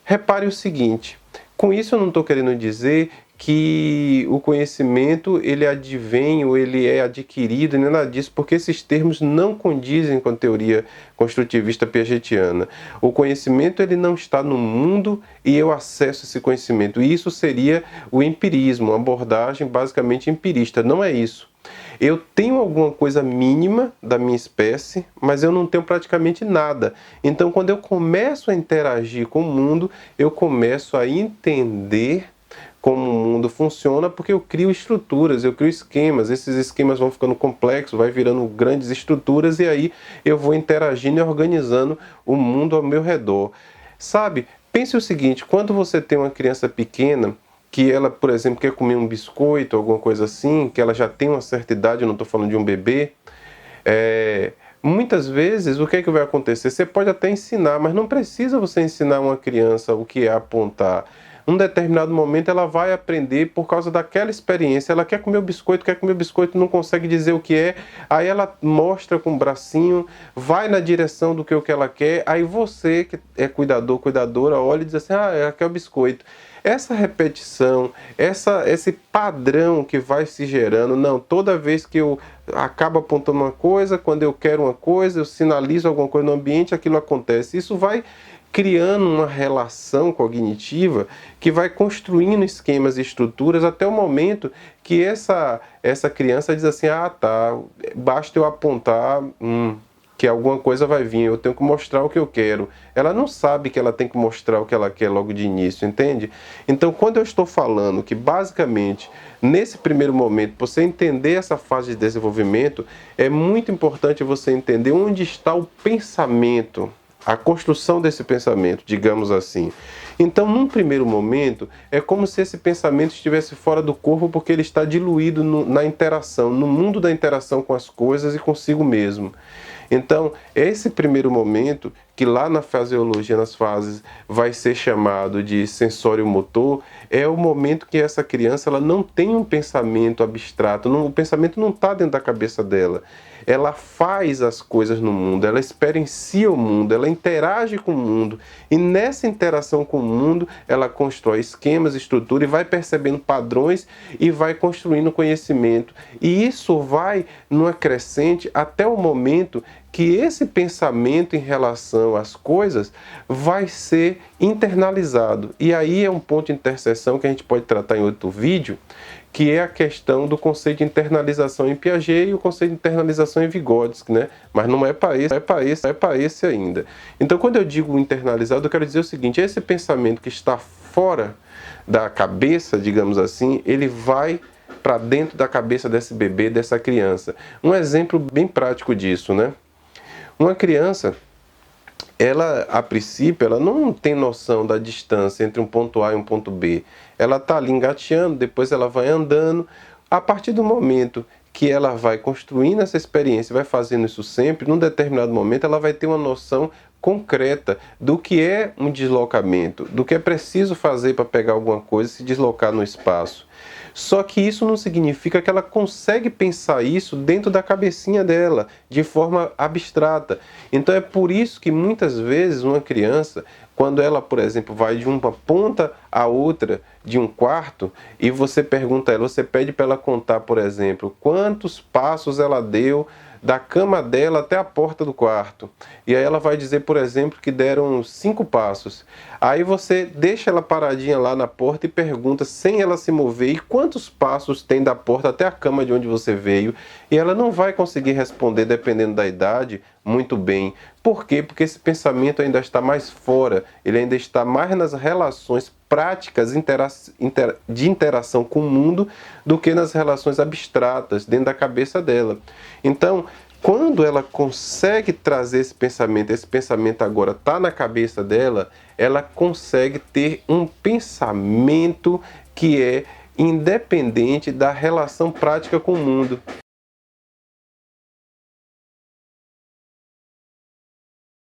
Repare o seguinte, com isso eu não estou querendo dizer que o conhecimento ele advém ou ele é adquirido, nem nada disso, porque esses termos não condizem com a teoria construtivista piagetiana. O conhecimento ele não está no mundo e eu acesso esse conhecimento. E isso seria o empirismo, uma abordagem basicamente empirista. Não é isso. Eu tenho alguma coisa mínima da minha espécie, mas eu não tenho praticamente nada. Então, quando eu começo a interagir com o mundo, eu começo a entender como o mundo funciona, porque eu crio estruturas, eu crio esquemas, esses esquemas vão ficando complexos, vai virando grandes estruturas e aí eu vou interagindo e organizando o mundo ao meu redor. Sabe, pense o seguinte, quando você tem uma criança pequena, que ela, por exemplo, quer comer um biscoito, alguma coisa assim, que ela já tem uma certa idade, eu não estou falando de um bebê, muitas vezes o que é que vai acontecer? Você pode até ensinar, mas não precisa você ensinar uma criança o que é apontar. Num determinado momento ela vai aprender por causa daquela experiência. Ela quer comer o biscoito, não consegue dizer o que é. Aí ela mostra com o bracinho, vai na direção do que ela quer. Aí você, que é cuidador, cuidadora, olha e diz assim, ela quer o biscoito. Essa repetição, esse padrão que vai se gerando, não, toda vez que eu acabo apontando uma coisa, quando eu quero uma coisa, eu sinalizo alguma coisa no ambiente, aquilo acontece. Isso vai criando uma relação cognitiva que vai construindo esquemas e estruturas até o momento que essa criança diz assim, tá, basta eu apontar, que alguma coisa vai vir, eu tenho que mostrar o que eu quero. Ela não sabe que ela tem que mostrar o que ela quer logo de início, entende? Então, quando eu estou falando que, basicamente, nesse primeiro momento, você entender essa fase de desenvolvimento, é muito importante você entender onde está o pensamento, a construção desse pensamento, digamos assim. Então, num primeiro momento, é como se esse pensamento estivesse fora do corpo porque ele está diluído na interação, no mundo da interação com as coisas e consigo mesmo. Então, esse primeiro momento, que lá na fraseologia, nas fases, vai ser chamado de sensório-motor, é o momento que essa criança ela não tem um pensamento abstrato, o pensamento não está dentro da cabeça dela. Ela faz as coisas no mundo, ela experiencia o mundo, ela interage com o mundo. E nessa interação com o mundo, ela constrói esquemas, estrutura e vai percebendo padrões e vai construindo conhecimento. E isso vai numa crescente até o momento que esse pensamento em relação às coisas vai ser internalizado. E aí é um ponto de interseção que a gente pode tratar em outro vídeo, que é a questão do conceito de internalização em Piaget e o conceito de internalização em Vygotsky, né? Mas não é para esse ainda. Então, quando eu digo internalizado, eu quero dizer o seguinte, esse pensamento que está fora da cabeça, digamos assim, ele vai para dentro da cabeça desse bebê, dessa criança. Um exemplo bem prático disso, né? Uma criança, ela, a princípio, ela não tem noção da distância entre um ponto A e um ponto B. Ela está ali engateando, depois ela vai andando. A partir do momento que ela vai construindo essa experiência, vai fazendo isso sempre, num determinado momento ela vai ter uma noção concreta do que é um deslocamento, do que é preciso fazer para pegar alguma coisa e se deslocar no espaço. Só que isso não significa que ela consegue pensar isso dentro da cabecinha dela, de forma abstrata. Então é por isso que muitas vezes uma criança, quando ela, por exemplo, vai de uma ponta a outra de um quarto e você pergunta a ela, você pede para ela contar, por exemplo, quantos passos ela deu da cama dela até a porta do quarto. E aí ela vai dizer, por exemplo, que deram 5 passos. Aí você deixa ela paradinha lá na porta e pergunta, sem ela se mover, e quantos passos tem da porta até a cama de onde você veio? E ela não vai conseguir responder, dependendo da idade, muito bem. Por quê? Porque esse pensamento ainda está mais fora, ele ainda está mais nas relações práticas de interação com o mundo do que nas relações abstratas dentro da cabeça dela. Então, quando ela consegue trazer esse pensamento agora está na cabeça dela, ela consegue ter um pensamento que é independente da relação prática com o mundo.